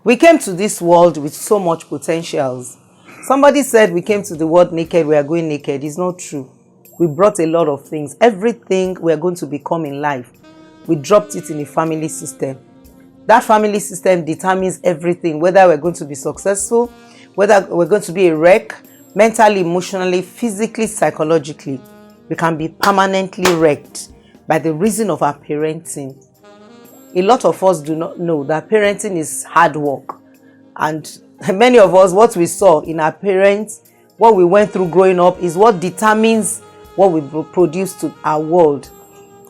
We came to this world with so much potentials. Somebody said we came to the world naked, we are going naked. It's not true. We brought a lot of things. Everything we are going to become in life, we dropped it in the family system. That family system determines everything, whether we're going to be successful, whether we're going to be a wreck, mentally, emotionally, physically, psychologically. We can be permanently wrecked by the reason of our parenting. A lot of us do not know that parenting is hard work. And many of us, what we saw in our parents, what we went through growing up, is what determines what we produce to our world.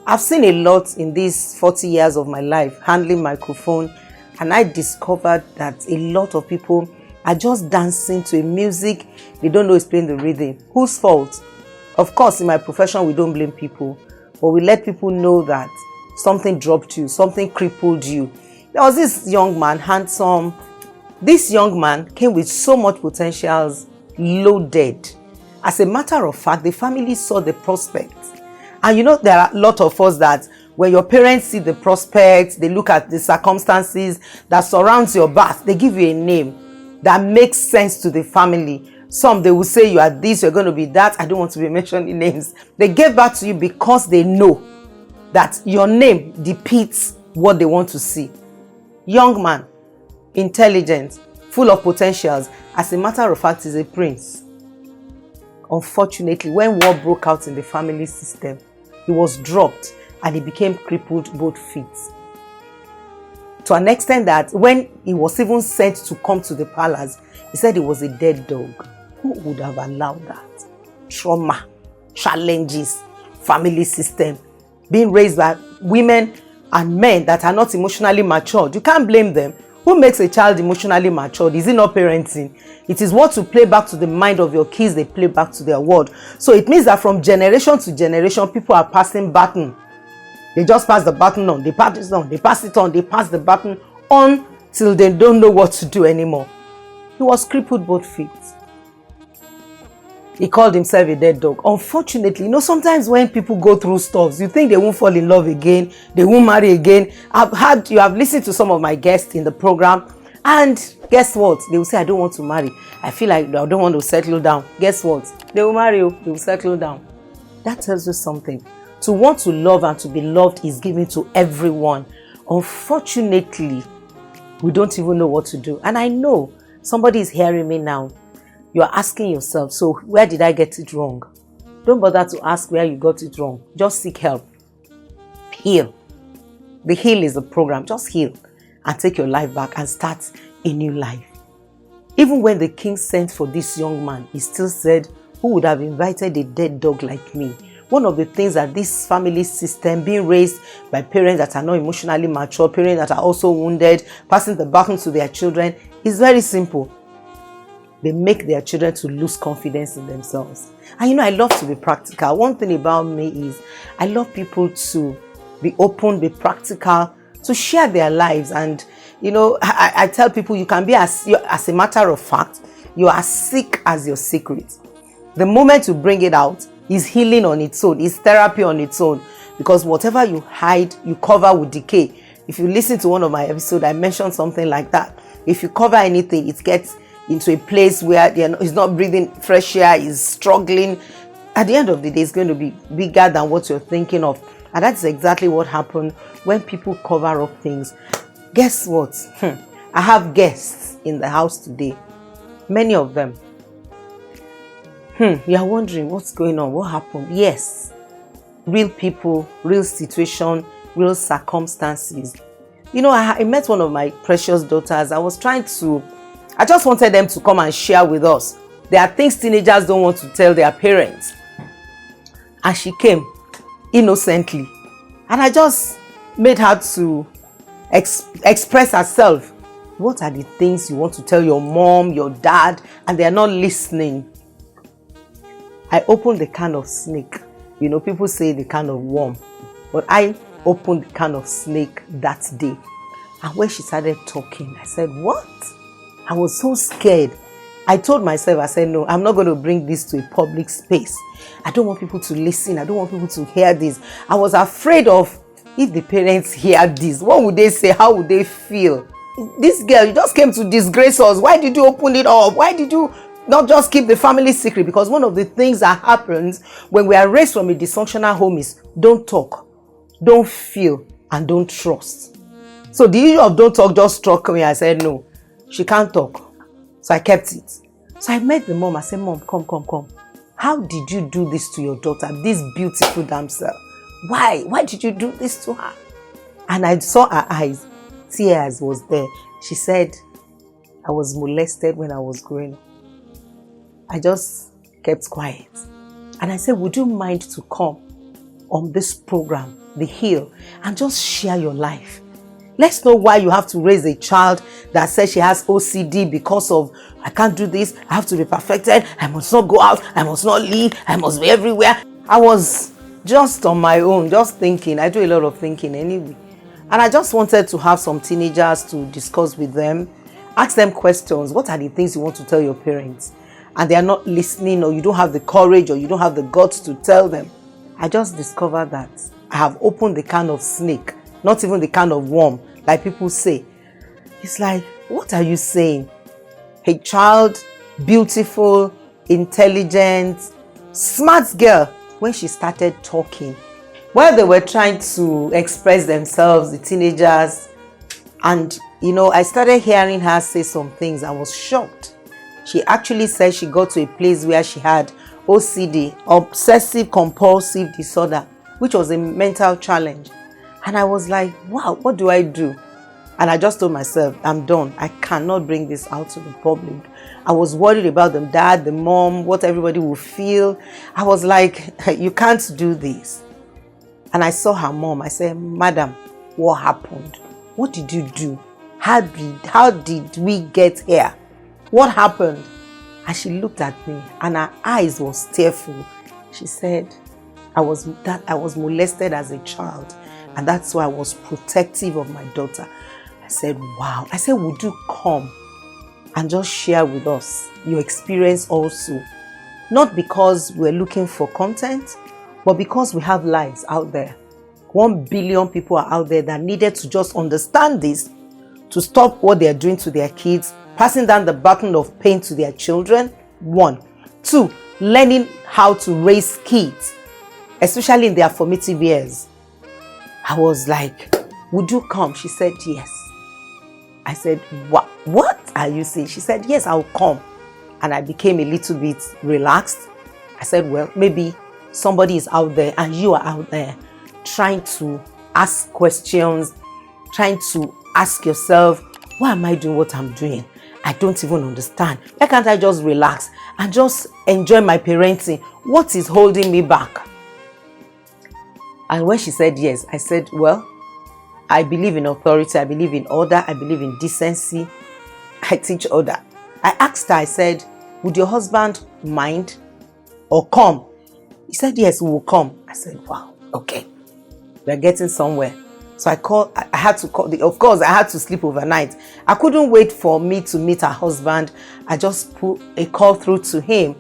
I've seen a lot in these 40 years of my life handling microphone, and I discovered that a lot of people are just dancing to a music they don't know is playing the rhythm. Whose fault? Of course, in my profession, we don't blame people, but we let people know that something dropped you, something crippled you. There was this young man, handsome. This young man came with so much potentials, loaded. As a matter of fact, the family saw the prospects. And you know, there are a lot of us that when your parents see the prospects, they look at the circumstances that surrounds your birth, they give you a name that makes sense to the family. Some, they will say you are this, you're going to be that. I don't want to be mentioning names. They gave back to you because they know that your name depicts what they want to see. Young man, intelligent, full of potentials. As a matter of fact, he's a prince. Unfortunately, when war broke out in the family system, he was dropped and he became crippled both feet. To an extent that when he was even sent to come to the palace, he said he was a dead dog. Who would have allowed that? Trauma, challenges, family system, being raised by women and men that are not emotionally matured. You can't blame them. Who makes a child emotionally matured? Is it not parenting? It is what you play back to the mind of your kids, they play back to their world. So it means that from generation to generation, people are passing baton. They just pass the baton on, they pass it on, they pass it on, they pass the baton on till they don't know what to do anymore. He was crippled both feet. He called himself a dead dog. Unfortunately, you know, sometimes when people go through stuff, you think they won't fall in love again, they won't marry again. You have listened to some of my guests in the program, and guess what? They will say, I don't want to marry. I feel like I don't want to settle down. Guess what? They will marry you, they will settle down. That tells you something. To want to love and to be loved is given to everyone. Unfortunately, we don't even know what to do. And I know somebody is hearing me now. You are asking yourself, so where did I get it wrong? Don't bother to ask where you got it wrong. Just seek help. Heal. The Heal is a program. Just heal and take your life back and start a new life. Even when the king sent for this young man, he still said, who would have invited a dead dog like me? One of the things that this family system, being raised by parents that are not emotionally mature, parents that are also wounded, passing the baton to their children, is very simple. They make their children to lose confidence in themselves. And you know, I love to be practical. One thing about me is I love people to be open, be practical, to share their lives. And you know, I tell people you can be as a matter of fact, you are sick as your secret. The moment you bring it out is healing on its own, is therapy on its own. Because whatever you hide, you cover with decay. If you listen to one of my episodes, I mentioned something like that. If you cover anything, it gets into a place where it's not breathing fresh air, is struggling. At the end of the day, it's going to be bigger than what you're thinking of. And that's exactly what happened when people cover up things. Guess what? I have guests in the house today. Many of them. You are wondering what's going on, what happened? Yes. Real people, real situation, real circumstances. You know, I met one of my precious daughters. I just wanted them to come and share with us. There are things teenagers don't want to tell their parents. And she came innocently. And I just made her to express herself. What are the things you want to tell your mom, your dad, and they are not listening? I opened the can of snake. You know, people say the can of worm. But I opened the can of snake that day. And when she started talking, I said, what? I was so scared. I told myself, I said, no, I'm not going to bring this to a public space. I don't want people to listen. I don't want people to hear this. I was afraid of, if the parents hear this, what would they say? How would they feel? this girl, you just came to disgrace us. Why did you open it up? Why did you not just keep the family secret? Because one of the things that happens when we are raised from a dysfunctional home is don't talk, don't feel, and don't trust. So the issue of don't talk just struck me. I said, no, she can't talk. So I kept it. So I met the mom. I said, Mom, come. How did you do this to your daughter, this beautiful damsel? Why? Why did you do this to her? And I saw her eyes. Tears was there. She said, I was molested when I was growing up. I just kept quiet. And I said, would you mind to come on this program, The Heal, and just share your life? Let's know why you have to raise a child that says she has OCD because of, I can't do this, I have to be perfected, I must not go out, I must not leave, I must be everywhere. I was just on my own, just thinking. I do a lot of thinking anyway. And I just wanted to have some teenagers to discuss with them, ask them questions. What are the things you want to tell your parents? And they are not listening, or you don't have the courage, or you don't have the guts to tell them. I just discovered that I have opened the can of snake, not even the can of worm, like people say. It's like, what are you saying? A child, beautiful, intelligent, smart girl, when she started talking, while they were trying to express themselves, the teenagers, and I started hearing her say some things. I was shocked. She actually said she got to a place where she had OCD, obsessive compulsive disorder, which was a mental challenge. And I was like, wow, what do I do? And I just told myself, I'm done. I cannot bring this out to the public. I was worried about the dad, the mom, what everybody will feel. I was like, you can't do this. And I saw her mom. I said, Madam, what happened? What did you do? How did we get here? What happened? And she looked at me and her eyes was tearful. She said, I was molested as a child, and that's why I was protective of my daughter. I said, wow. I said, would you come and just share with us your experience also? Not because we're looking for content, but because we have lives out there. 1 billion people are out there that needed to just understand this, to stop what they're doing to their kids, passing down the baton of pain to their children. 1. 2, learning how to raise kids, especially in their formative years. I was like, would you come? She said, yes. I said, what are you saying? She said, yes, I'll come. And I became a little bit relaxed. I said, well, maybe somebody is out there and you are out there trying to ask questions, trying to ask yourself, why am I doing what I'm doing? I don't even understand. Why can't I just relax and just enjoy my parenting? What is holding me back? And when she said yes, I said, well, I believe in authority, I believe in order, I believe in decency. I teach order. I asked her, I said, would your husband mind or come? He said, yes, we will come. I said, wow, okay. We're getting somewhere. So I had to call, of course, I had to sleep overnight. I couldn't wait for me to meet her husband. I just put a call through to him.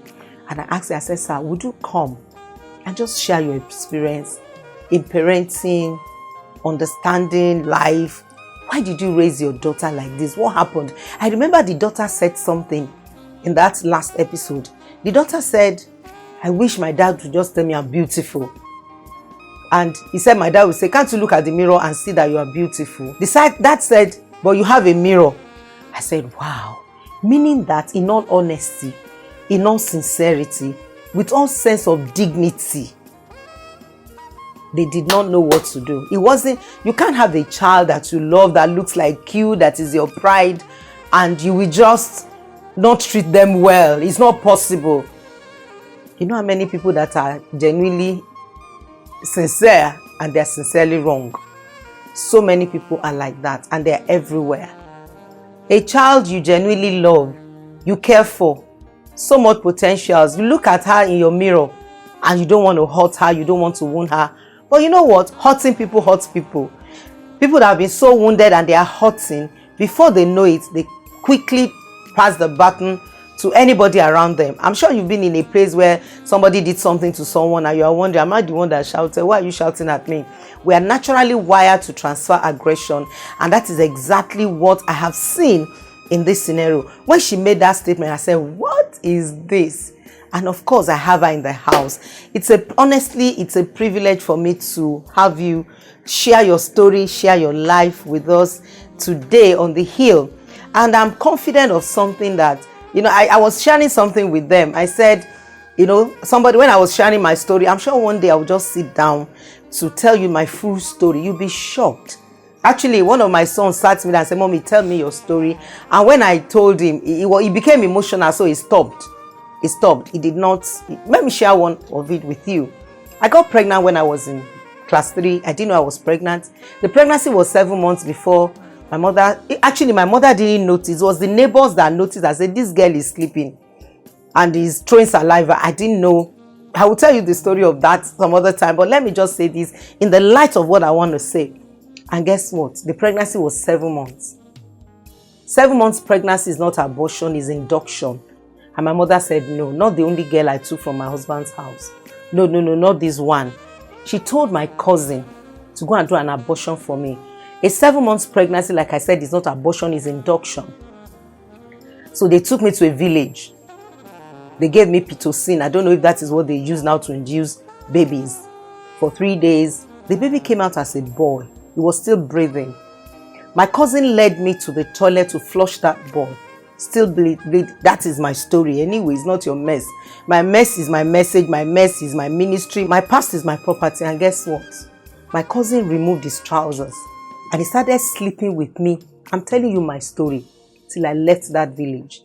And I asked her, I said, sir, would you come and just share your experience in parenting, understanding life? Why did you raise your daughter like this? What happened? I remember the daughter said something in that last episode. The daughter said, I wish my dad would just tell me I'm beautiful. And he said, my dad would say, can't you look at the mirror and see that you are beautiful? The dad said, but you have a mirror. I said, wow. Meaning that in all honesty, in all sincerity, with all sense of dignity, they did not know what to do. It wasn't, you can't have a child that you love, that looks like you, that is your pride, and you will just not treat them well. It's not possible. You know how many people that are genuinely sincere and they're sincerely wrong? So many people are like that, and they're everywhere. A child you genuinely love, you care for, so much potentials. You look at her in your mirror and you don't want to hurt her, you don't want to wound her. But you know what? Hurting people hurt people. People that have been so wounded and they are hurting, before they know it, they quickly pass the baton to anybody around them. I'm sure you've been in a place where somebody did something to someone and you are wondering, am I the one that shouted? Why are you shouting at me? We are naturally wired to transfer aggression, and that is exactly what I have seen in this scenario. When she made that statement, I said, what is this? And of course, I have her in the house. Honestly, it's a privilege for me to have you share your story, share your life with us today on the hill. And I'm confident of something that, I was sharing something with them. I said, when I was sharing my story, I'm sure one day I'll just sit down to tell you my full story. You'll be shocked. Actually, one of my sons sat me down and said, Mommy, tell me your story. And when I told him, he became emotional, so he stopped. He did not. Let me share one of it with you. I got pregnant when I was in class 3. I didn't know I was pregnant. The pregnancy was 7 months before my mother. Actually, my mother didn't notice. It was the neighbors that noticed. I said, this girl is sleeping and is throwing saliva. I didn't know. I will tell you the story of that some other time. But let me just say this in the light of what I want to say. And guess what? The pregnancy was 7 months. 7 months pregnancy is not abortion, it's induction. And my mother said, no, not the only girl I took from my husband's house. No, not this one. She told my cousin to go and do an abortion for me. A 7 months pregnancy, like I said, is not abortion, it's induction. So they took me to a village. They gave me pitocin. I don't know if that is what they use now to induce babies. For 3 days, the baby came out as a boy. He was still breathing. My cousin led me to the toilet to flush that boy. Still bleed. That is my story anyway. It's not your mess. My mess is my message. My mess is my ministry. My past is my property. And guess what? My cousin removed his trousers and he started sleeping with me. I'm telling you my story till I left that village.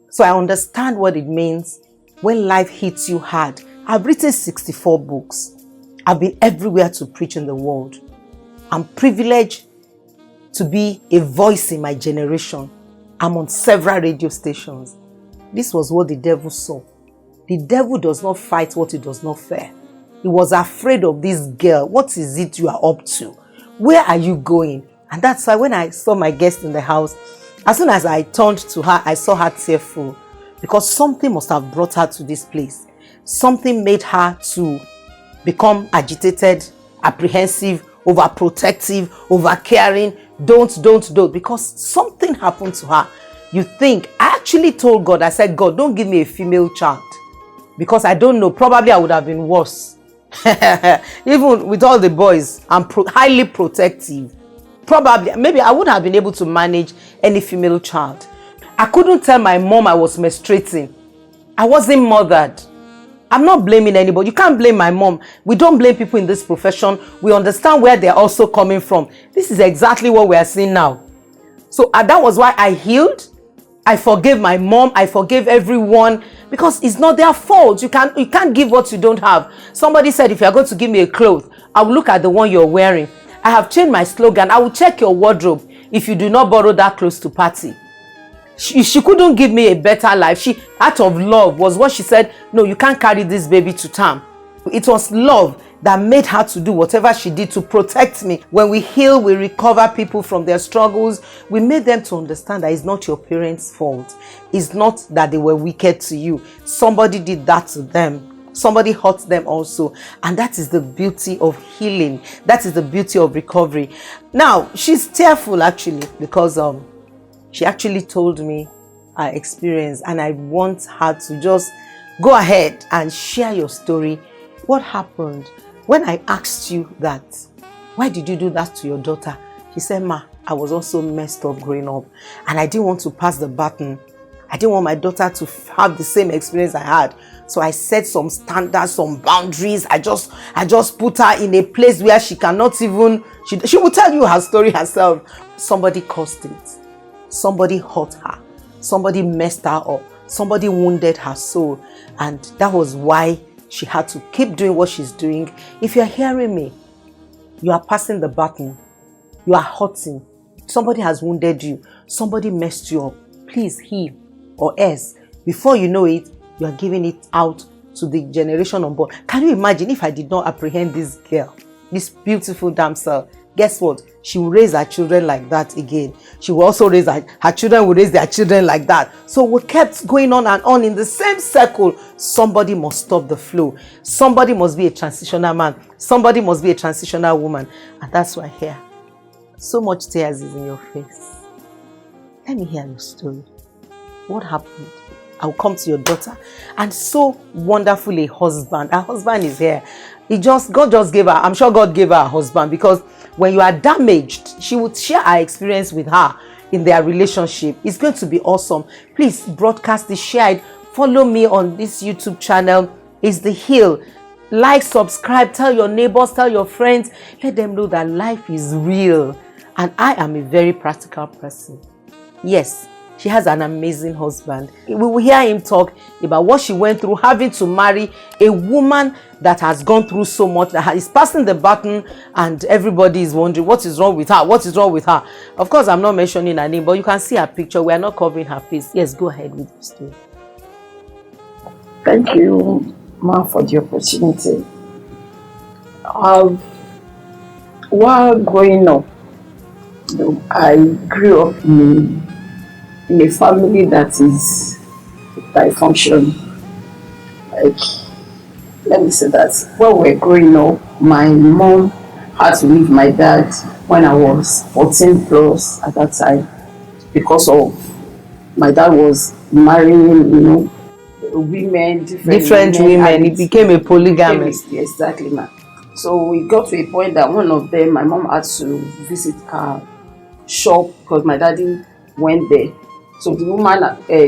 So I understand what it means when life hits you hard. I've written 64 books. I've been everywhere to preach in the world. I'm privileged to be a voice in my generation. I'm on several radio stations. This was what the devil saw. The devil does not fight what he does not fear. He was afraid of this girl. What is it you are up to? Where are you going? And that's why when I saw my guest in the house, as soon as I turned to her, I saw her tearful because something must have brought her to this place. Something made her to become agitated, apprehensive, overprotective, overcaring. Don't, because something happened to her. You think, I actually told God, I said, God, don't give me a female child. Because I don't know, probably I would have been worse. Even with all the boys, I'm highly protective. Probably, maybe I wouldn't have been able to manage any female child. I couldn't tell my mom I was menstruating. I wasn't mothered. I'm not blaming anybody. You can't blame my mom. We don't blame people in this profession. We understand where they're also coming from. This is exactly what we are seeing now. So that was why I healed. I forgave my mom. I forgave everyone because it's not their fault. You can't give what you don't have. Somebody said, if you're going to give me a cloth, I will look at the one you're wearing. I have changed my slogan. I will check your wardrobe if you do not borrow that clothes to party. She couldn't give me a better life. She, out of love, was what she said, no, you can't carry this baby to term. It was love that made her to do whatever she did to protect me. When we heal, we recover people from their struggles. We made them to understand that it's not your parents' fault. It's not that they were wicked to you. Somebody did that to them. Somebody hurt them also. And that is the beauty of healing. That is the beauty of recovery. Now, she's tearful actually because she actually told me her experience, and I want her to just go ahead and share your story. What happened? When I asked you that, why did you do that to your daughter? She said, Ma, I was also messed up growing up and I didn't want to pass the baton. I didn't want my daughter to have the same experience I had. So I set some standards, some boundaries. I just put her in a place where she cannot even, she will tell you her story herself. Somebody caused it. Somebody hurt her. Somebody messed her up. Somebody wounded her soul. And that was why she had to keep doing what she's doing. If you're hearing me, you are passing the baton. You are hurting. Somebody has wounded you. Somebody messed you up. Please heal, or else, before you know it, you are giving it out to the generation on board. Can you imagine if I did not apprehend this girl, this beautiful damsel, guess what? She will raise her children like that again. She will also raise her children will raise their children like that. So we kept going on and on in the same circle. Somebody must stop the flow. Somebody must be a transitional man. Somebody must be a transitional woman. And that's why here, so much tears is in your face. Let me hear your story. What happened? I'll come to your daughter. And so wonderful a husband. Her husband is here. God just gave her, I'm sure God gave her a husband, because when you are damaged, she would share her experience with her in their relationship. It's going to be awesome. Please broadcast this, share it. Follow me on this YouTube channel. It's The Heal. Like, subscribe, tell your neighbors, tell your friends. Let them know that life is real. And I am a very practical person. Yes, she has an amazing husband. We will hear him talk about what she went through, having to marry a woman that has gone through so much, that is passing the baton, and everybody is wondering what is wrong with her. What is wrong with her? Of course, I'm not mentioning her name, but you can see her picture. We are not covering her face. Yes, go ahead with the story. Thank you, Ma, for the opportunity. While growing up, I grew up in a family that is dysfunction. Like, let me say that when we were growing up, my mom had to leave my dad when I was 14 plus at that time, because of my dad was marrying, women, different women. He became a polygamist. Exactly, ma'am. So we got to a point that one of them, my mom had to visit her shop because my daddy went there. So the woman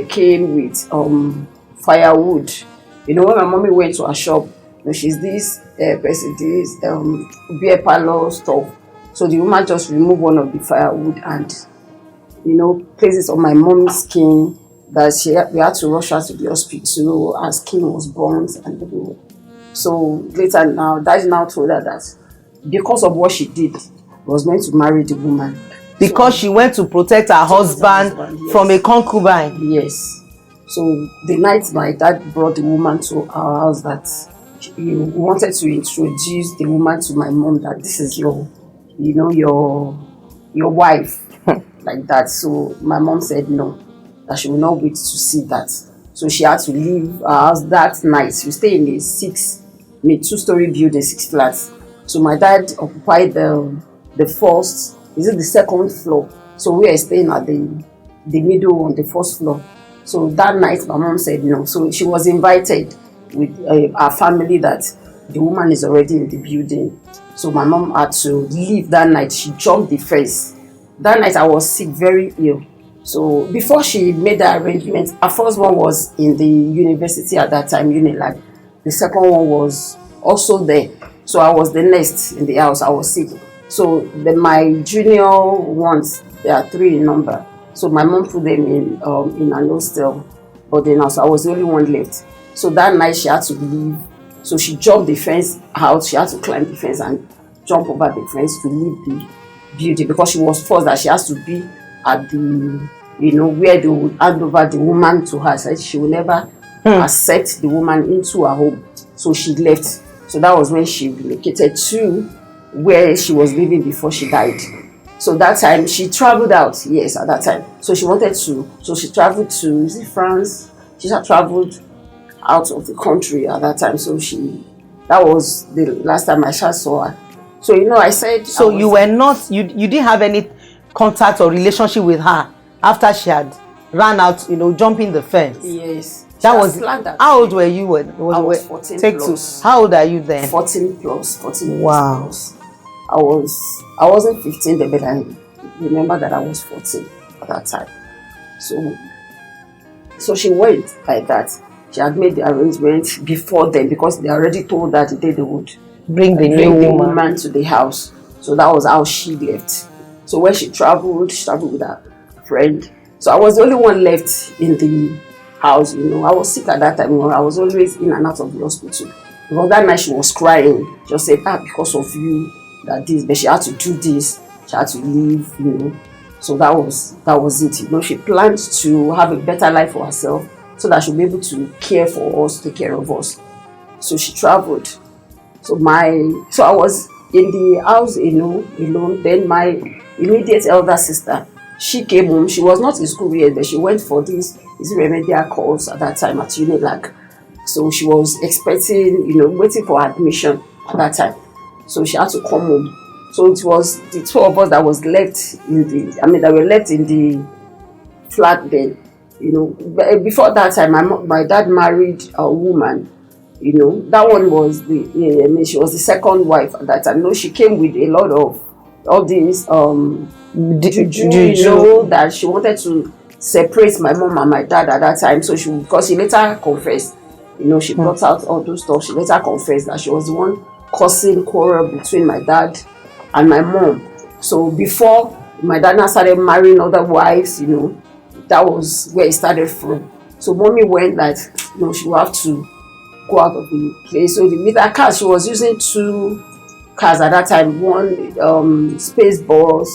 came with firewood. When my mommy went to her shop, she's this person, this beer parlor stuff. So the woman just removed one of the firewood and places on my mom's skin that we had to rush her to the hospital. Her skin was burnt and everywhere. So later now, Daddy now told her that because of what she did, he was going to marry the woman. Because she went to protect her husband, yes, from a concubine. Yes. So the night my dad brought the woman to our house, that he wanted to introduce the woman to my mom, that this is your wife, like that. So my mom said no, that she will not wait to see that. So she had to leave our house that night. She stayed in a 2-story building, 6 flats. So my dad occupied the first. Is it the second floor? So we are staying at the middle on the first floor. So that night, my mom said no. So she was invited with our family that the woman is already in the building. So my mom had to leave that night. She jumped the fence. That night I was sick, very ill. So before she made the arrangements, our first one was in the university at that time, Unilag. The second one was also there. So I was the next in the house. I was sick. So my junior ones, there are 3 in number. So my mom put them in an hostel, but then also I was the only one left. So that night she had to leave. So she jumped the fence out. She had to climb the fence and jump over the fence to leave the building, because she was forced that she has to be at the where they would hand over the woman to her. So she will never accept the woman into her home. So she left. So that was when she relocated to where she was living before she died. So that time she traveled out. Yes, at that time. So she wanted to. So she traveled to France. She had traveled out of the country at that time. So that was the last time I saw her. So I said. So you were not. You didn't have any contact or relationship with her after she had ran out. Jumping the fence. Yes. That was. How old were you when? I was 14 plus. How old are you then? 14 plus. 14 wow. Plus. I wasn't 15 then, but I remember that I was 14 at that time. So she went like that. She had made the arrangement before then, because they already told her the day they would bring the new woman to the house. So that was how she left. So when she traveled with her friend. So I was the only one left in the house. I was sick at that time. I was always in and out of the hospital. Because that night she was crying. Just said, because of you, but she had to do this. She had to leave, So that was it. She planned to have a better life for herself, so that she'll be able to care for us, take care of us. So she traveled. So I was in the house alone. Then my immediate elder sister, she came home. She was not in school yet, but she went for this remedial course at that time at Unilag. So she was expecting, waiting for admission at that time. So she had to come home. So it was the two of us that was left that were left in the flat then. But before that time, my dad married a woman. That one was she was the second wife at that time. She came with a lot of all these juju, that she wanted to separate my mom and my dad at that time. So because she later confessed, she brought out all those stuff. She later confessed that she was the one causing quarrel between my dad and my mom. So before my dad now started marrying other wives, that was where it started from. So mommy went that she will have to go out of the place. So with her car, she was using 2 cars at that time. One space bus,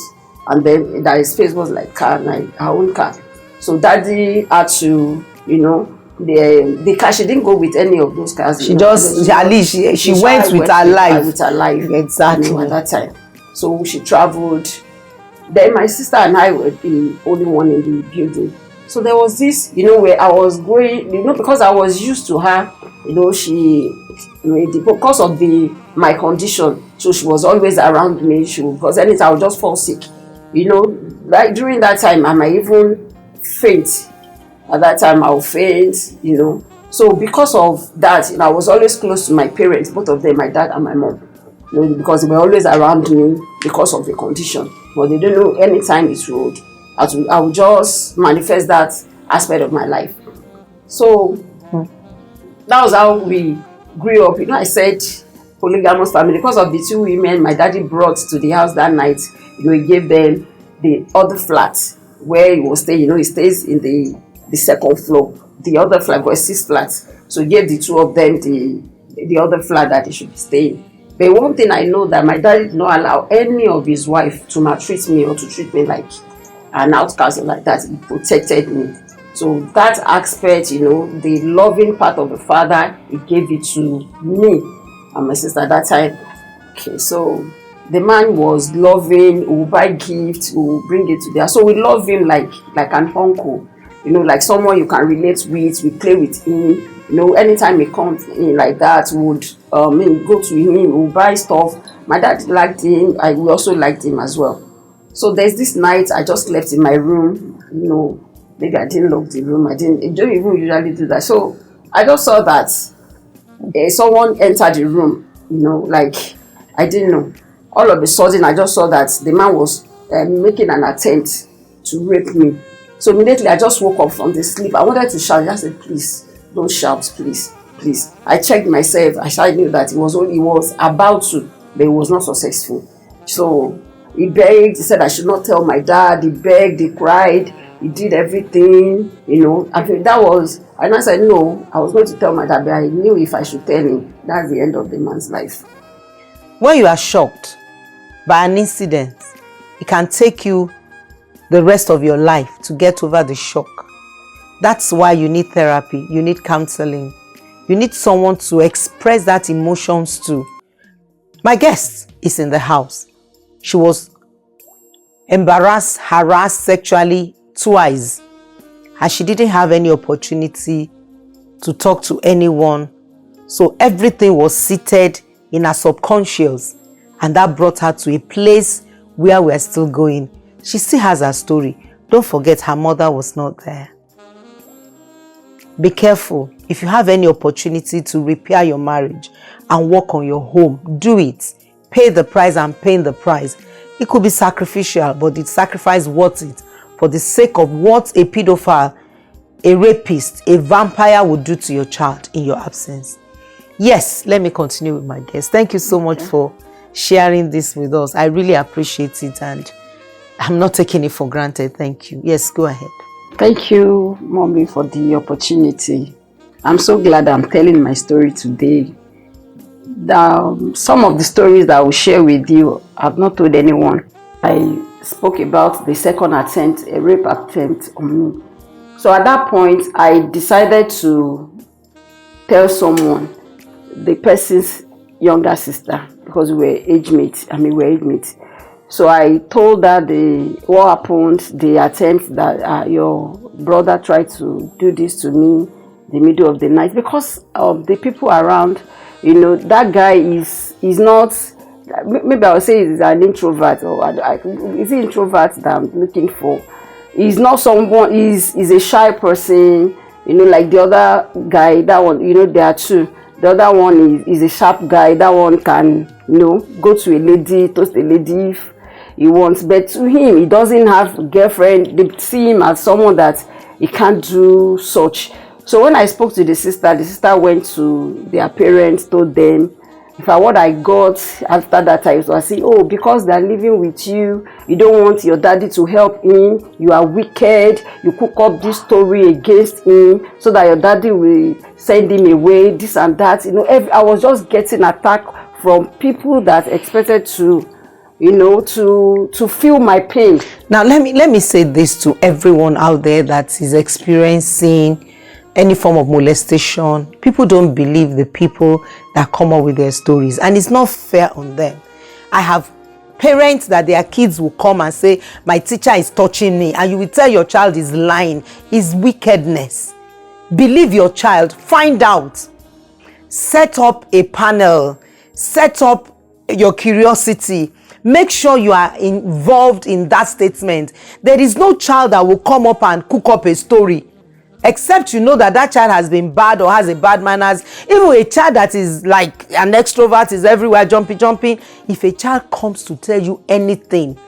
and then that space was like car, like her own car. So daddy had to, the car, she didn't go with any of those cars. She just at least she went with her life. With her life, exactly. At that time. So she traveled. Then my sister and I were the only one in the building. So there was this, where I was going, because I was used to her, because of my condition, so she was always around me. Because anytime I would just fall sick, like during that time, I might even faint. At that time, I would faint, So because of that, I was always close to my parents, both of them, my dad and my mom, because they were always around me because of the condition. But they don't know anytime it would, I would just manifest that aspect of my life. So that was how we grew up. I said polygamous family because of the 2 women my daddy brought to the house that night. He gave them the other flat where he was staying. He stays in the second floor. The other flat was 6 flats. So he gave the 2 of them the other flat that they should be staying. But one thing I know, that my dad did not allow any of his wife to maltreat me or to treat me like an outcast or like that. He protected me. So that aspect, the loving part of the father, he gave it to me and my sister at that time. Okay, so the man was loving. He would buy gifts, he would bring it to there. So we love him like an uncle, like someone you can relate with. We play with him. Anytime he comes in like that, we would go to him, we would buy stuff. My dad liked him, we also liked him as well. So there's this night I just left in my room, maybe I didn't lock the room, I don't even usually do that. So I just saw that someone entered the room, like I didn't know. All of a sudden I just saw that the man was making an attempt to rape me. So immediately I just woke up from the sleep. I wanted to shout. I said, please, don't shout, please. I checked myself. I knew that he was about to, but it was not successful. So he begged. He said I should not tell my dad. He begged, he cried, he did everything, I think that was, and I said no, I was going to tell my dad, but I knew if I should tell him, that's the end of the man's life. When you are shocked by an incident, it can take you the rest of your life to get over the shock. That's why you need therapy, you need counseling, you need someone to express that emotions to. My guest is in the house. She was embarrassed, harassed sexually twice, and she didn't have any opportunity to talk to anyone. So everything was seated in her subconscious, and that brought her to a place where we're still going. She still has her story. Don't forget, her mother was not there. Be careful. If you have any opportunity to repair your marriage and work on your home, do it. Pay the price and pay the price. It could be sacrificial, but the sacrifice worth it for the sake of what a pedophile, a rapist, a vampire would do to your child in your absence. Yes, let me continue with my guest. Thank you so much for sharing this with us. I really appreciate it, and I'm not taking it for granted. Thank you. Yes, go ahead. Thank you, Mommy, for the opportunity. I'm so glad I'm telling my story today. Some of the stories that I will share with you, I've not told anyone. I spoke about the second attempt, a rape attempt on me. So at that point, I decided to tell someone, the person's younger sister. because we were age mates. We were age mates. So I told her what happened, the attempt that your brother tried to do this to me the middle of the night, because the people around, that guy is not, maybe I would say he's an introvert, or is he introvert that I'm looking for? He's not someone, he's a shy person, like the other guy, that one, there are two. The other one is a sharp guy. That one can, go to a lady, toast a lady if he wants. But to him, he doesn't have a girlfriend. They see him as someone that he can't do such. So when I spoke to the sister went to their parents, told them. In fact, what I got after that time was saying, oh, because they're living with you, you don't want your daddy to help him, you are wicked, you cook up this story against him so that your daddy will send him away, this and that. I was just getting attacked from people that expected to, to feel my pain. Now, let me say this to everyone out there that is experiencing any form of molestation. People don't believe the people that come up with their stories, and it's not fair on them. I have parents that their kids will come and say, my teacher is touching me, and you will tell your child is lying. It's wickedness. Believe your child. Find out. Set up a panel. Set up your curiosity. Make sure you are involved in that statement. There is no child that will come up and cook up a story, except that child has been bad or has a bad manners. Even a child that is like an extrovert, is everywhere jumping. If a child comes to tell you anything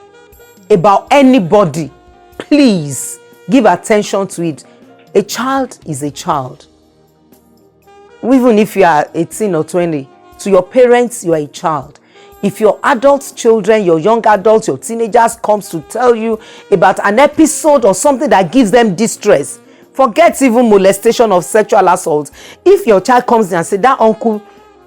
about anybody, please give attention to it. A child is a child. Even if you are 18 or 20, to your parents, you are a child. If your adult children, your young adults, your teenagers comes to tell you about an episode or something that gives them distress, forget even molestation or sexual assault. If your child comes in and says, that uncle,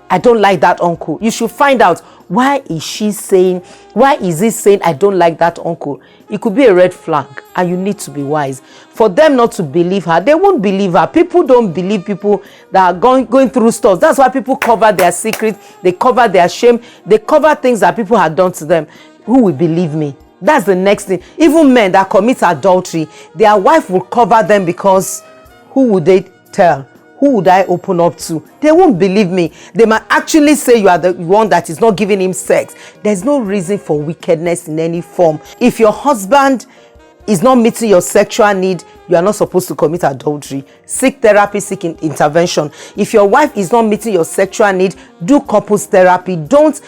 I don't like that uncle, you should find out, why is he saying I don't like that uncle? It could be a red flag, and you need to be wise. For them not to believe her, they won't believe her. People don't believe people that are going through stuff. That's why people cover their secrets, they cover their shame, they cover things that people have done to them. Who will believe me? That's the next thing. Even men that commit adultery, their wife will cover them, because who would they tell? Who would I open up to? They won't believe me. They might actually say you are the one that is not giving him sex. There's no reason for wickedness in any form. If your husband is not meeting your sexual need, you are not supposed to commit adultery. Seek therapy, seek intervention. If your wife is not meeting your sexual need, do couples therapy. Don't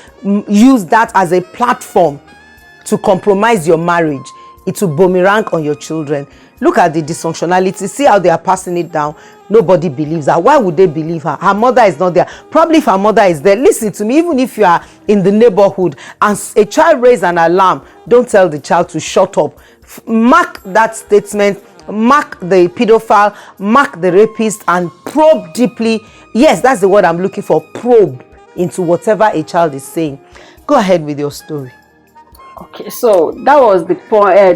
use that as a platform to compromise your marriage. It will boomerang on your children. Look at the dysfunctionality. See how they are passing it down. Nobody believes her. Why would they believe her? Her mother is not there. Probably if her mother is there, listen to me, even if you are in the neighborhood and a child raise an alarm, don't tell the child to shut up. Mark that statement, mark the pedophile, mark the rapist, and probe deeply. Yes, that's the word I'm looking for. Probe into whatever a child is saying. Go ahead with your story. Okay, so that was the point. At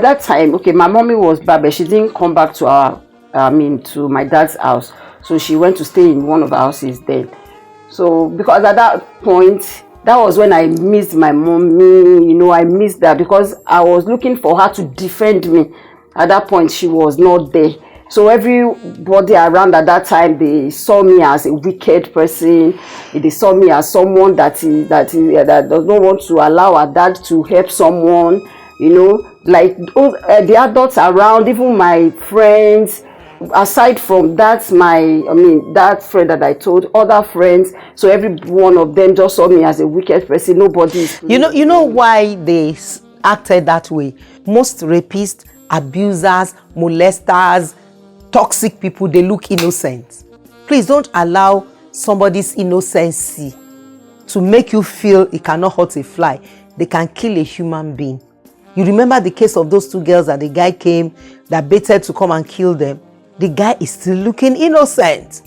that time, okay, my mommy was bad, but she didn't come back to to my dad's house. So she went to stay in one of the houses then. So because at that point, that was when I missed my mommy. I missed that, because I was looking for her to defend me. At that point, she was not there. So everybody around at that time, they saw me as a wicked person. They saw me as someone that does not want to allow her dad to help someone. Like the adults around, even my friends. Aside from that, that friend that I told, other friends. So every one of them just saw me as a wicked person. Nobody. You know why they acted that way? Most rapists, abusers, molesters, toxic people, they look innocent. Please don't allow somebody's innocency to make you feel it cannot hurt a fly. They can kill a human being. You remember the case of those two girls that the guy came that baited to come and kill them? The guy is still looking innocent.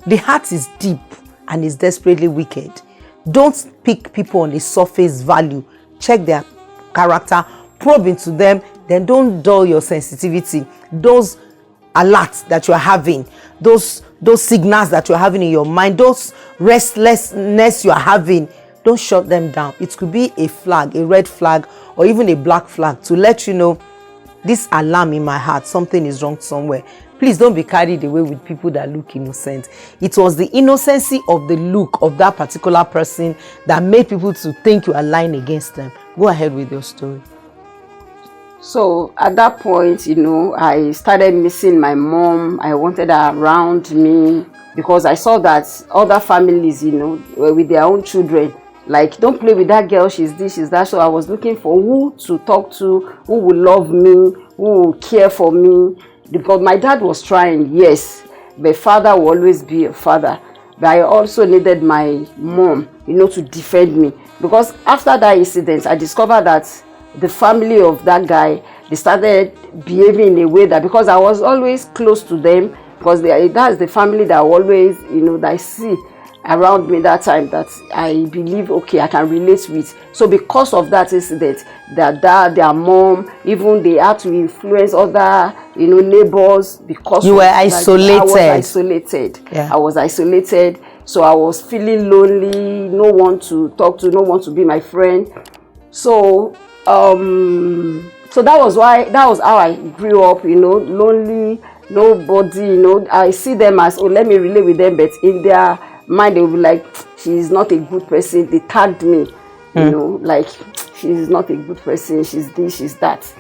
The heart is deep and is desperately wicked. Don't pick people on the surface value. Check their character, probe into them, then don't dull your sensitivity. Those alerts that you are having, those signals that you are having in your mind, those restlessness you are having, don't shut them down. It could be a flag, a red flag, or even a black flag to let you know this alarm in my heart, something is wrong somewhere. Please don't be carried away with people that look innocent. It was the innocency of the look of that particular person that made people to think you are lying against them. Go ahead with your story. So at that point, I started missing my mom. I wanted her around me because I saw that other families, were with their own children. Like, don't play with that girl, she's this, she's that. So I was looking for who to talk to, who will love me, who will care for me. Because my dad was trying, yes, but father will always be a father. But I also needed my mom, to defend me. Because after that incident, I discovered that the family of that guy, they started behaving in a way that, because I was always close to them, because that's the family that I always, that I see around me that time, that I believe, okay, I can relate with. So because of that incident, their dad, their mom, even they had to influence other, neighbors, because you were isolated. I was isolated. Yeah. I was isolated. So I was feeling lonely, no one to talk to, no one to be my friend. So so that was how I grew up, lonely, nobody, I see them as, oh, let me relate with them, but in their mind they will be like, she's not a good person. They tagged me, like, she's not a good person, she's this, she's that.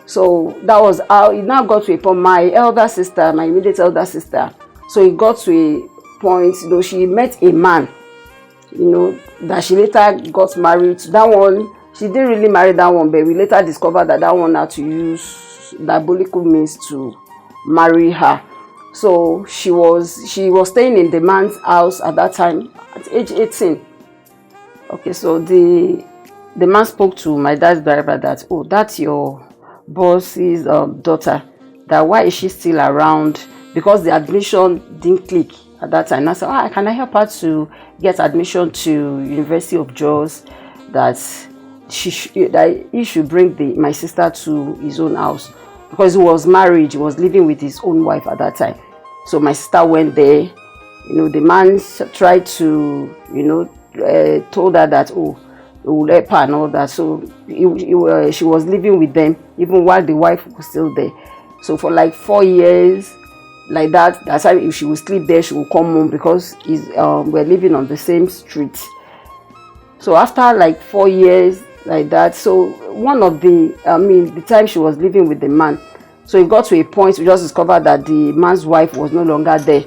So that was how it now got to a point. My elder sister, my immediate elder sister, so it got to a point, she met a man, that she later got married to. That one, she didn't really marry that one, but we later discovered that one had to use diabolical means to marry her. So she was staying in the man's house at that time at age 18. Okay, so the man spoke to my dad's driver that, oh, that's your boss's daughter. That why is she still around? Because the admission didn't click at that time. And I said, can I help her to get admission to University of Jos? That he should bring my sister to his own house. Because he was married, he was living with his own wife at that time. So my sister went there. The man tried to, told her that, oh, he will help her and all that. So she was living with them even while the wife was still there. So for like 4 years, like that, that's how if she would sleep there, she would come home, because we're living on the same street. So after like 4 years, like that, so one of the time she was living with the man, so it got to a point we just discovered that the man's wife was no longer there.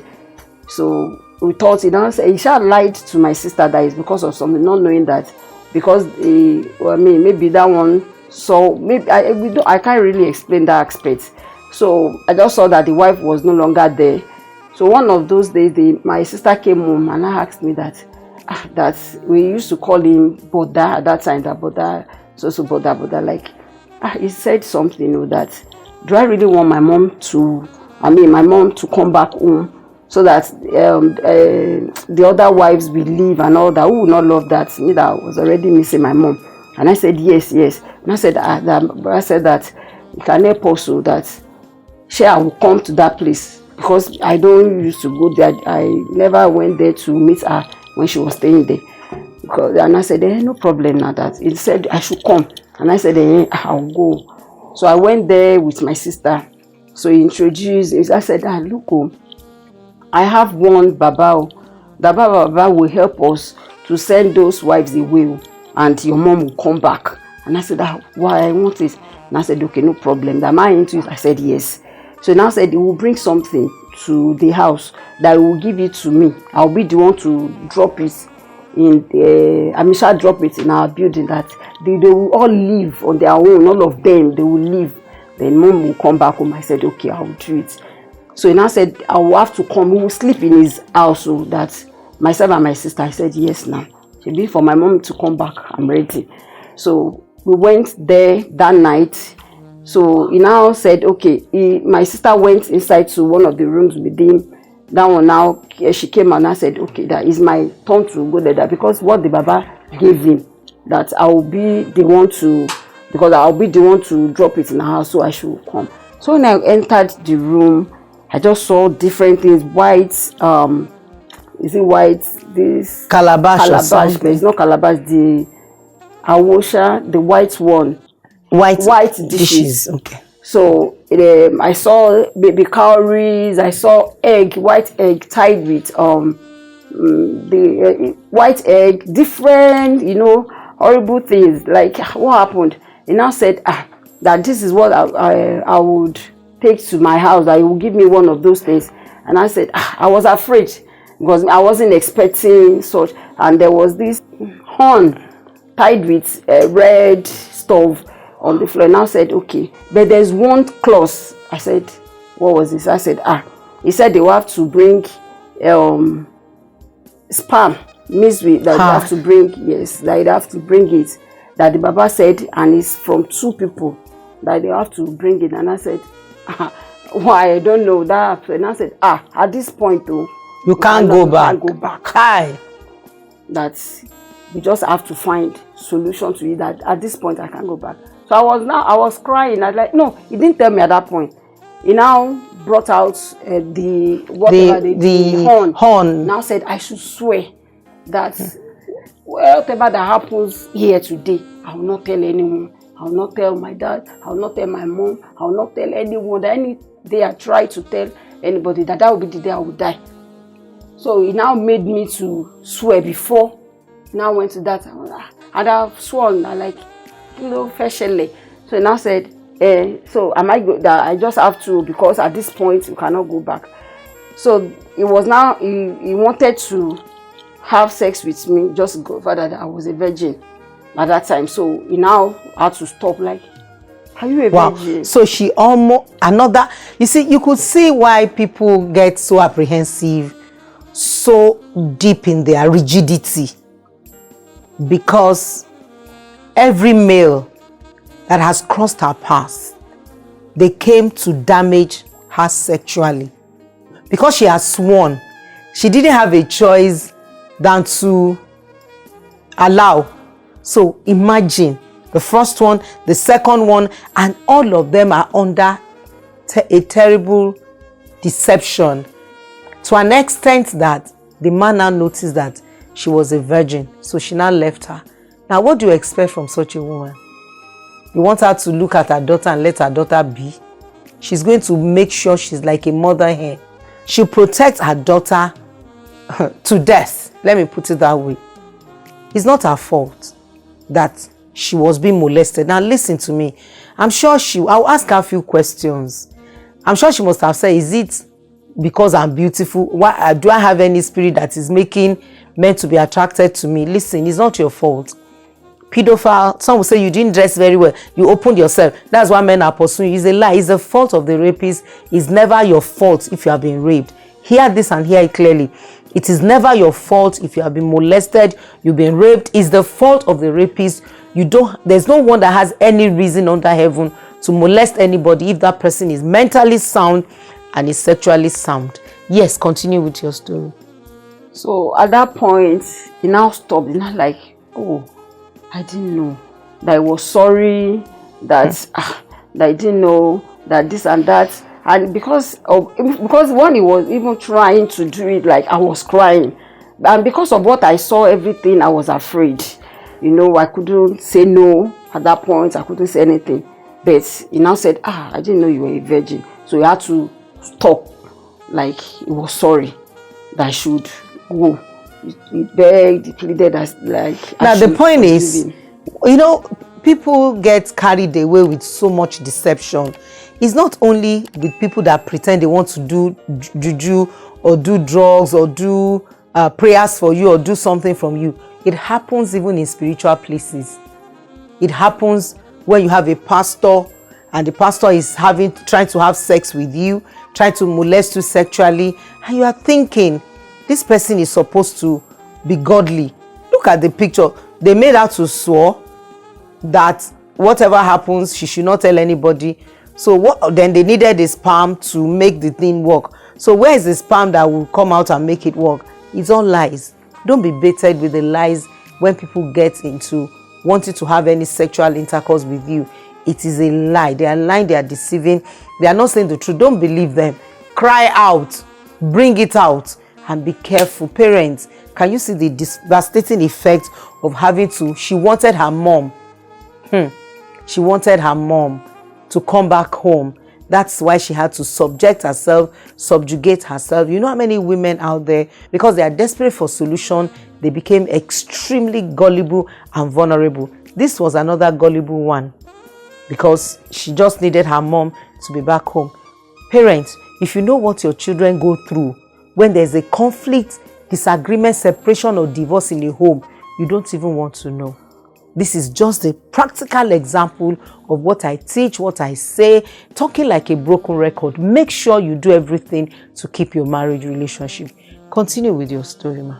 So we thought, he shall lied to my sister that it's because of something, not knowing that because maybe that one saw, maybe I can't really explain that aspect. So I just saw that the wife was no longer there. So one of those days, my sister came home and asked me that we used to call him Boda at that time, that Boda, so Boda, like, he said something, that, do I really want my mom to come back home so that the other wives will leave and all that? Who would not love that? Me that was already missing my mom. And I said, yes. And I said that you can help also, that I will come to that place, because I don't used to go there. I never went there to meet her when she was staying there. And I said, no problem now. That he said I should come. And I said, I'll go. So I went there with my sister. So he introduced him. I said, look, I have one Baba. The Baba will help us to send those wives away, and your mom will come back. And I said, why I want it? And I said, okay, no problem. Am I into it? I said, yes. So now said he will bring something to the house that will give it to me. I'll be the one to drop it drop it in our building, that they will all live on their own, all of them, they will leave. Then mom will come back home. I said, okay, I'll do it. So he now said, I will have to come, we will sleep in his house, so that myself and my sister. I said, yes, now. She'll be for my mom to come back, I'm ready. So we went there that night. So he now said, okay, my sister went inside to one of the rooms with him. That one now, she came and I said, okay, that is my turn to go there, because what the Baba gave him, that I will be the one to, because I'll be the one to drop it in the house, so I should come. So when I entered the room, I just saw different things, white is it white? This Calabash or but something. it's not calabash. The awosha, the white one, white dishes. Okay. So I saw baby cowries. I saw egg, white egg tied with the white egg, different, horrible things. Like, what happened? He now said, that this is what I would take to my house. That he will give me one of those things. And I said, I was afraid because I wasn't expecting such. And there was this horn tied with red stuff on the floor. And I said, okay, but there's one clause. I said, what was this? I said, he said they will have to bring sperm mixed with that. They have to bring, yes, that they have to bring it. That the Baba said, and it's from 2 people that they have to bring it. And I said, why? I don't know that. And I said, at this point though, you can't go back. Hi. That we just have to find solution to it. That at this point I can't go back. So I was crying. I was like, no, he didn't tell me at that point. He now brought out the horn. Now said I should swear that whatever that happens here today, I will not tell anyone. I will not tell my dad. I will not tell my mom. I will not tell anyone. That any day I try to tell anybody, that will be the day I will die. So he now made me to swear before. Now went to that. And I've sworn. I like, officially. So he now said, so am I good? That I just have to, because at this point you cannot go back. So it was now he wanted to have sex with me, just go further that I was a virgin at that time. So he now had to stop. Like, are you a virgin? So she almost another. You see, you could see why people get so apprehensive, so deep in their rigidity, because every male that has crossed her path, they came to damage her sexually. Because she has sworn, she didn't have a choice than to allow. So imagine the first one, the second one, and all of them are under a terrible deception, to an extent that the man now noticed that she was a virgin. So she now left her. Now, what do you expect from such a woman? You want her to look at her daughter and let her daughter be? She's going to make sure she's like a mother hen. She'll protect her daughter to death. Let me put it that way. It's not her fault that she was being molested. Now listen to me. I'm sure I'll ask her a few questions. I'm sure she must have said, is it because I'm beautiful? Why do I have any spirit that is making men to be attracted to me? Listen, it's not your fault. Pedophile, some will say you didn't dress very well, you opened yourself, that's why men are pursuing you. It's a lie. It's the fault of the rapist. It's never your fault if you have been raped. Hear this and hear it clearly. It is never your fault if you have been molested, you've been raped. It's the fault of the rapist. There's no one that has any reason under heaven to molest anybody if that person is mentally sound and is sexually sound. Yes, continue with your story. So at that point, he now stopped. He's not like, oh, I didn't know. That I was sorry. That that I didn't know that this and that. And because when he was even trying to do it, like I was crying. And because of what I saw, everything, I was afraid. I couldn't say no at that point. I couldn't say anything. But he now said, I didn't know you were a virgin. So he had to stop. Like he was sorry that I should go. He begged, he pleaded as like. Now the point is, people get carried away with so much deception. It's not only with people that pretend they want to do juju or do drugs or do prayers for you or do something from you. It happens even in spiritual places. It happens when you have a pastor and the pastor is trying to have sex with you, trying to molest you sexually, and you are thinking, this person is supposed to be godly. Look at the picture. They made her to swear that whatever happens, she should not tell anybody. So then they needed a sperm to make the thing work. So where is the sperm that will come out and make it work? It's all lies. Don't be baited with the lies when people get into wanting to have any sexual intercourse with you. It is a lie. They are lying, they are deceiving. They are not saying the truth. Don't believe them. Cry out. Bring it out. And be careful. Parents, can you see the devastating effect of having to, she wanted her mom. She wanted her mom to come back home. That's why she had to subjugate herself. You know how many women out there, because they are desperate for solution, they became extremely gullible and vulnerable. This was another gullible one, because she just needed her mom to be back home. Parents, if you know what your children go through when there's a conflict, disagreement, separation, or divorce in a home, you don't even want to know. This is just a practical example of what I teach, what I say, talking like a broken record. Make sure you do everything to keep your marriage relationship. Continue with your story, ma.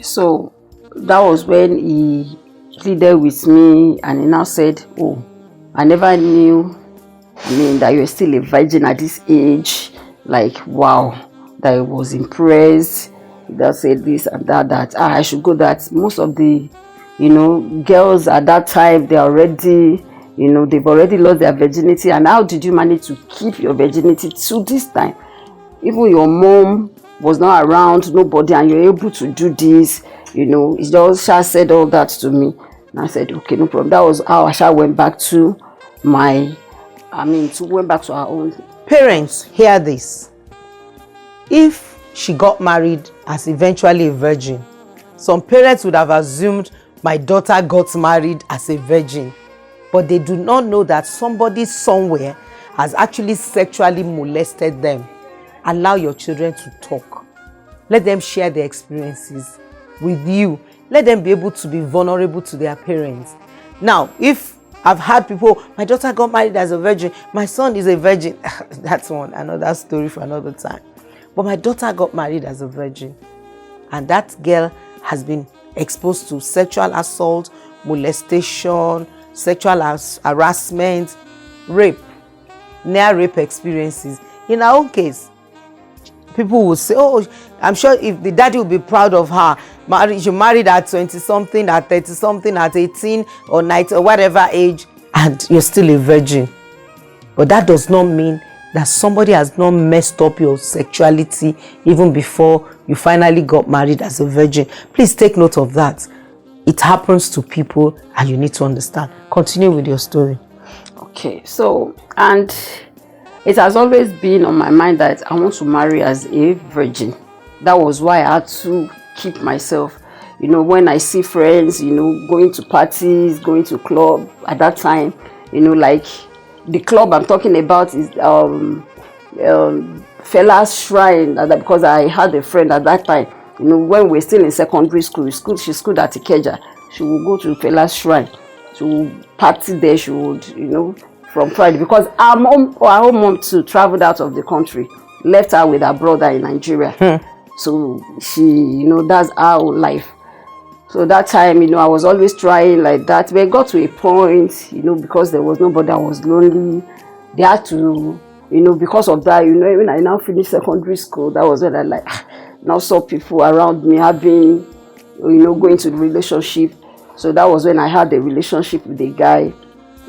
So that was when he pleaded with me, and he now said, oh, I never knew, that you were still a virgin at this age. Like, wow, that I was impressed. That said this and that I should go, that most of the girls at that time, they're already, they've already lost their virginity. And how did you manage to keep your virginity to this time? Even your mom was not around, nobody, and you're able to do this. He just said all that to me. And I said, okay, no problem. That was how I went back to went back to our own. Parents, hear this. If she got married as eventually a virgin, some parents would have assumed my daughter got married as a virgin, but they do not know that somebody somewhere has actually sexually molested them. Allow your children to talk. Let them share their experiences with you. Let them be able to be vulnerable to their parents. Now, if I've had people, my daughter got married as a virgin, my son is a virgin, that's another story for another time. But my daughter got married as a virgin, and that girl has been exposed to sexual assault, molestation, sexual harassment, rape, near rape experiences. In our own case, people will say, oh, I'm sure if the daddy will be proud of her. She married at 20-something, at 30-something, at 18 or 19 or whatever age, and you're still a virgin. But that does not mean that somebody has not messed up your sexuality even before you finally got married as a virgin. Please take note of that. It happens to people, and you need to understand. Continue with your story. Okay, so, and it has always been on my mind that I want to marry as a virgin. That was why I had to keep myself. When I see friends, going to parties, going to club at that time, like the club I'm talking about is Fella's Shrine, because I had a friend at that time. When we were still in secondary school, she schooled at Ikeja. She would go to Fella's Shrine. She would party there. She would, from Friday, because our own mom too traveled out of the country, left her with her brother in Nigeria. So she, that's our life. So that time, I was always trying like that. But it got to a point, because there was nobody, I was lonely. They had to, because of that, when I now finished secondary school, that was when I now saw people around me having, going to the relationship. So that was when I had a relationship with a guy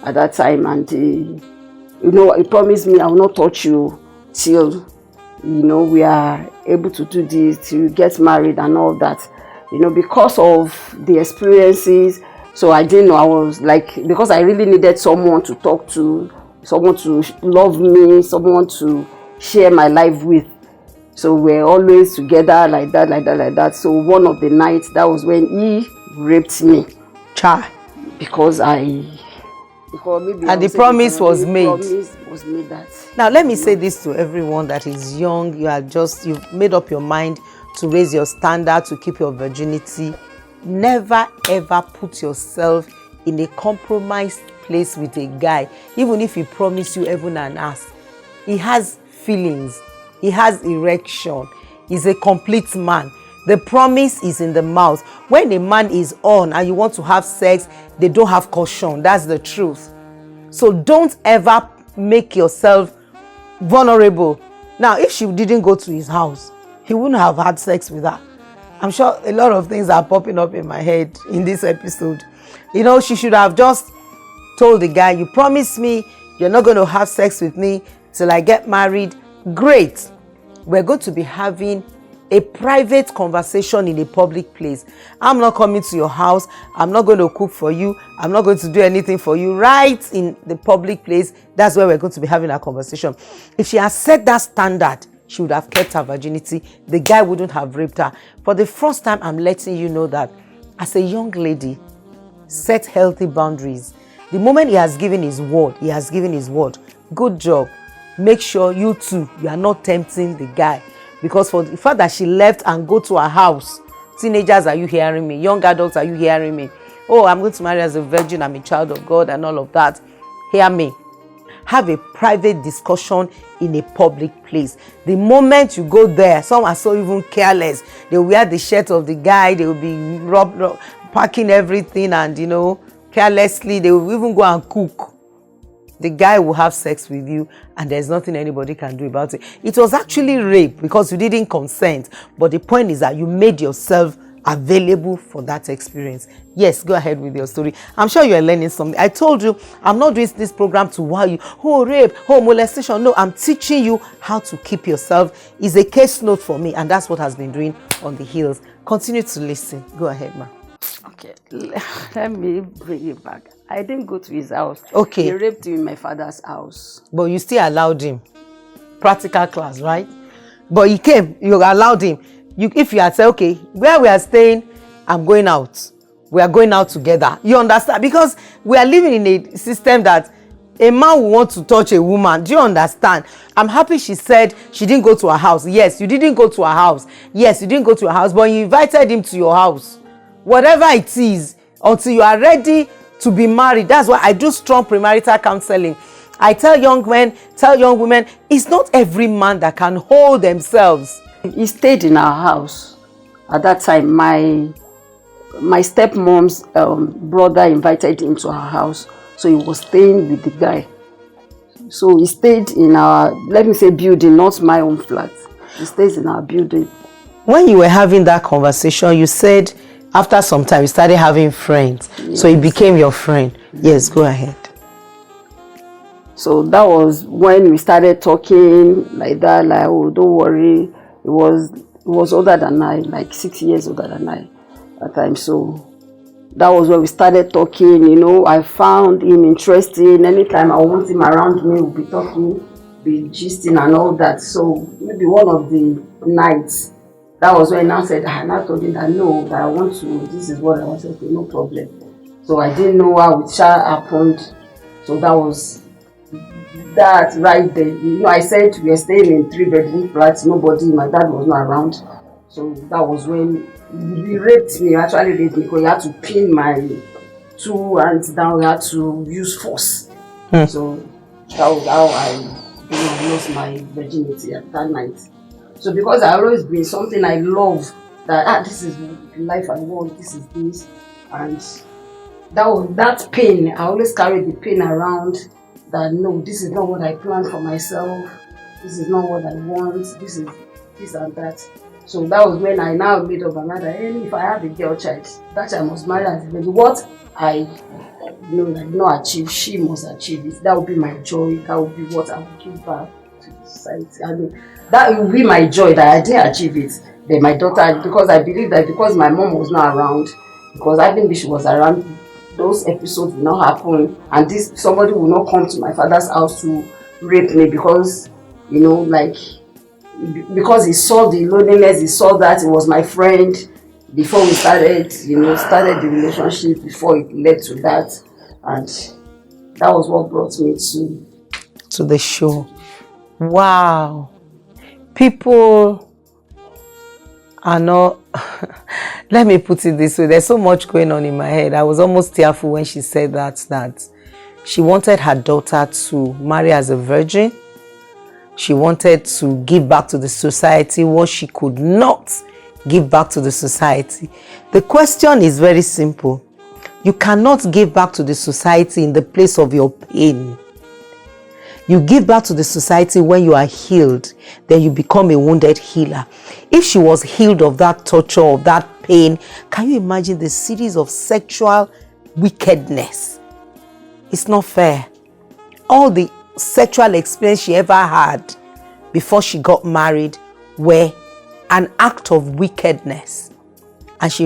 at that time, and he promised me I will not touch you till we are able to do this, to get married and all that. Because of the experiences. So I didn't know, I was because I really needed someone to talk to, someone to love me, someone to share my life with. So we're always together like that. So one of the nights, that was when he raped me. Because maybe and the promise was made. That. Now let me say this to everyone that is young. You've made up your mind to raise your standard, to keep your virginity. Never ever put yourself in a compromised place with a guy, even if he promised you heaven and earth. He has feelings, he has erection, he's a complete man. The promise is in the mouth. When a man is on and you want to have sex, they don't have caution. That's the truth. So don't ever make yourself vulnerable. Now, if she didn't go to his house, he wouldn't have had sex with her. I'm sure a lot of things are popping up in my head in this episode. She should have just told the guy, you promised me you're not going to have sex with me till I get married. Great. We're going to be having a private conversation in a public place. I'm not coming to your house. I'm not going to cook for you. I'm not going to do anything for you. Right in the public place, that's where we're going to be having a conversation. If she has set that standard, she would have kept her virginity. The guy wouldn't have raped her. For the first time, I'm letting you know that as a young lady, set healthy boundaries. The moment he has given his word, he has given his word. Good job. Make sure you too, you are not tempting the guy. Because for the fact that she left and go to her house, teenagers, are you hearing me? Young adults, are you hearing me? Oh, I'm going to marry as a virgin, I'm a child of God and all of that. Hear me. Have a private discussion in a public place. The moment you go there, some are so even careless. They will wear the shirt of the guy, they will be packing everything and, carelessly, they will even go and cook. The guy will have sex with you and there's nothing anybody can do about it. It was actually rape because you didn't consent. But the point is that you made yourself available for that experience. Yes, go ahead with your story. I'm sure you're learning something. I told you, I'm not doing this program to wow you. Oh, rape, oh, molestation. No, I'm teaching you how to keep yourself. It's a case note for me and that's what has been doing on the heels. Continue to listen. Go ahead, ma. Okay, let me bring it back. I didn't go to his house. Okay. He raped him in my father's house. But you still allowed him. Practical class, right? But he came, you allowed him. If you had said, okay, where we are staying, I'm going out. We are going out together. You understand? Because we are living in a system that a man will want to touch a woman. Do you understand? I'm happy she said she didn't go to her house. Yes, you didn't go to her house. Yes, you didn't go to her house, but you invited him to your house. Whatever it is, until you are ready to be married. That's why I do strong premarital counseling. I tell young men, tell young women, it's not every man that can hold themselves. He stayed in our house. At that time, my stepmom's brother invited him to our house. So he was staying with the guy. So he stayed in our, let me say, building, not my own flat. He stays in our building. When you were having that conversation, you said after some time you started having friends. Yes. So he became your friend. Yes, go ahead. So that was when we started talking like that, like, oh, don't worry. He was older than I, like 6 years older than I at the time. So that was when we started talking, I found him interesting. Anytime I want him around me, we'll be talking, be gisting and all that. So maybe one of the nights, that was when I said, I now told him that no, that I want to, this is what I want to do, no problem. So I didn't know how it happened. So that was that right there. I said we were staying in 3-bedroom flats, nobody, my dad was not around. So that was when he raped me, actually raped me, because he had to pin my 2 hands down, he had to use force. So that was how I lost my virginity at that night. So because I always been something I love, that this is the life I want, this is this, and that pain, I always carried the pain around, that no, this is not what I planned for myself, this is not what I want, this is this and that. So that was when I now made up my mind that if I have a girl child, that I must marry as a baby. What I not achieve, she must achieve it. That would be my joy. That would be what I would give back to the society. That would be my joy that I didn't achieve it. Then my daughter, because I believe that because my mom was not around, because I think she was around, those episodes will not happen, and somebody will not come to my father's house to rape me because because he saw the loneliness, he saw that it was my friend before we started the relationship, before it led to that, and that was what brought me to the show. Wow. People are not let me put it this way, there's so much going on in my head. I was almost tearful when she said that she wanted her daughter to marry as a virgin. She wanted to give back to the society what she could not give back to the society. The question is very simple. You cannot give back to the society in the place of your pain. You give back to the society when you are healed, then you become a wounded healer. If she was healed of that torture, of that pain, can you imagine the series of sexual wickedness? It's not fair. All the sexual experience she ever had before she got married were an act of wickedness. And she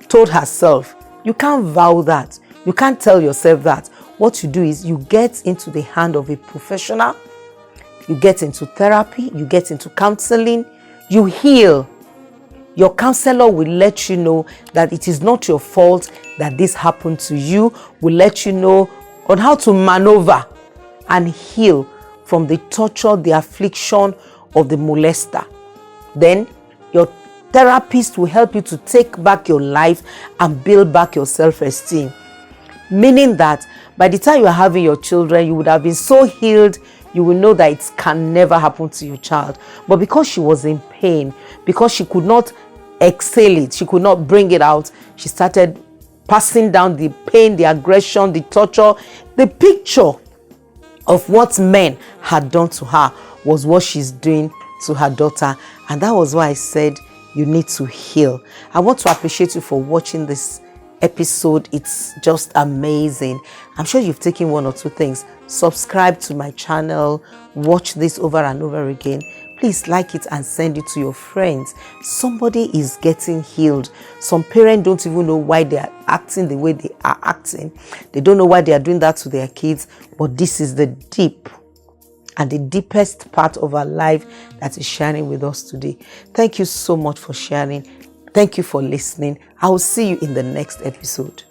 told herself, you can't vow that. You can't tell yourself that. What you do is you get into the hand of a professional, you get into therapy, you get into counseling, you heal. Your counselor will let you know that it is not your fault that this happened to you, will let you know on how to maneuver and heal from the torture, the affliction of the molester. Then your therapist will help you to take back your life and build back your self-esteem. Meaning that by the time you are having your children, you would have been so healed, you will know that it can never happen to your child. But because she was in pain, because she could not exhale it, she could not bring it out, she started passing down the pain, the aggression, the torture. The picture of what men had done to her was what she's doing to her daughter. And that was why I said you need to heal. I want to appreciate you for watching this episode. It's just amazing. I'm sure you've taken one or two things. Subscribe to my channel, watch this over and over again. Please like it and send it to your friends. Somebody is getting healed. Some parents don't even know why they are acting the way they are acting. They don't know why they are doing that to their kids. But this is the deep and the deepest part of our life that is sharing with us today. Thank you so much for sharing. Thank you for listening. I will see you in the next episode.